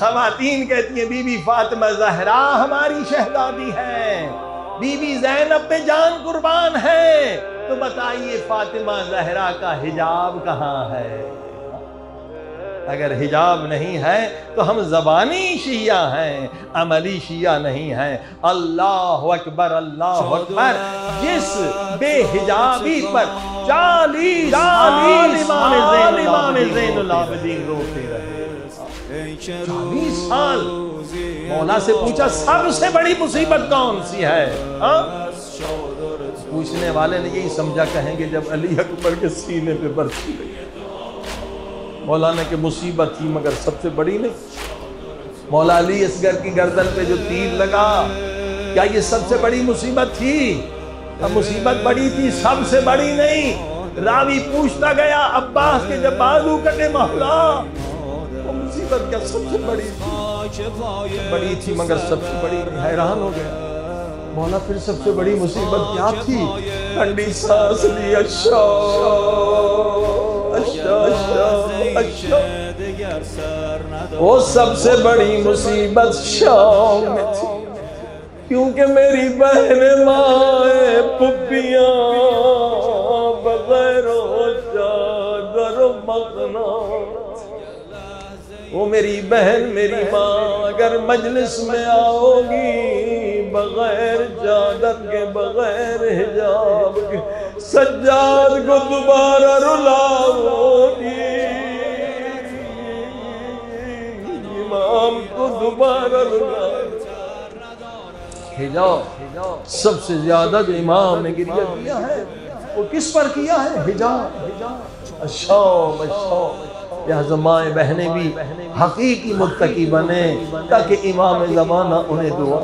خواتین کہتی ہیں بی بی فاطمہ زہرا ہماری شہزادی ہے، بی بی زینب پہ جان قربان ہے، تو بتائیے فاطمہ زہرا کا حجاب کہاں ہے؟ اگر حجاب نہیں ہے تو ہم زبانی شیعہ ہیں، عملی شیعہ نہیں ہیں۔ اللہ اکبر اللہ اکبر۔ جس بے حجابی پر 40 سال امام زین العابدین روتے رہے، 40 سال۔ مولا سے پوچھا سب سے بڑی مصیبت کون سی ہے؟ پوچھنے والے نے یہی سمجھا کہیں گے جب علی اکبر کے سینے پہ برچھی لگی۔ مولانا کہ مصیبت تھی مگر سب سے بڑی نہیں۔ مولا علی اصغر کی گردن پہ جو تیر لگا، کیا یہ سب سے بڑی مصیبت تھی؟ مصیبت بڑی تھی، سب سے بڑی نہیں۔ راوی پوچھتا گیا عباس کے جب بازو کٹے مولا، وہ مصیبت کیا سب سے بڑی تھی؟ بڑی تھی مگر سب سے بڑی نہیں۔ حیران ہو گیا مولا پھر سب سے بڑی مصیبت کیا تھی؟ ٹھنڈی سانس لی، وہ سب سے بڑی مصیبت شام میں تھی، کیونکہ میری بہن مائیں پھپھیاں بغیر چادر و مخنات، وہ میری بہن میری ماں اگر مجلس میں آؤ گی بغیر چادر کے بغیر حجاب کے، سجاد کو دوبارہ رلاؤ گی، امام کو دوبارہ رلاؤ گی۔ حجاب سب سے زیادہ جو امام نے گریہ کیا ہے وہ کس پر کیا ہے؟ حجاب۔ الشام الشام۔ لہذا مائیں بہنیں بھی حقیقی متقی بنے تاکہ امام زمانہ انہیں دعا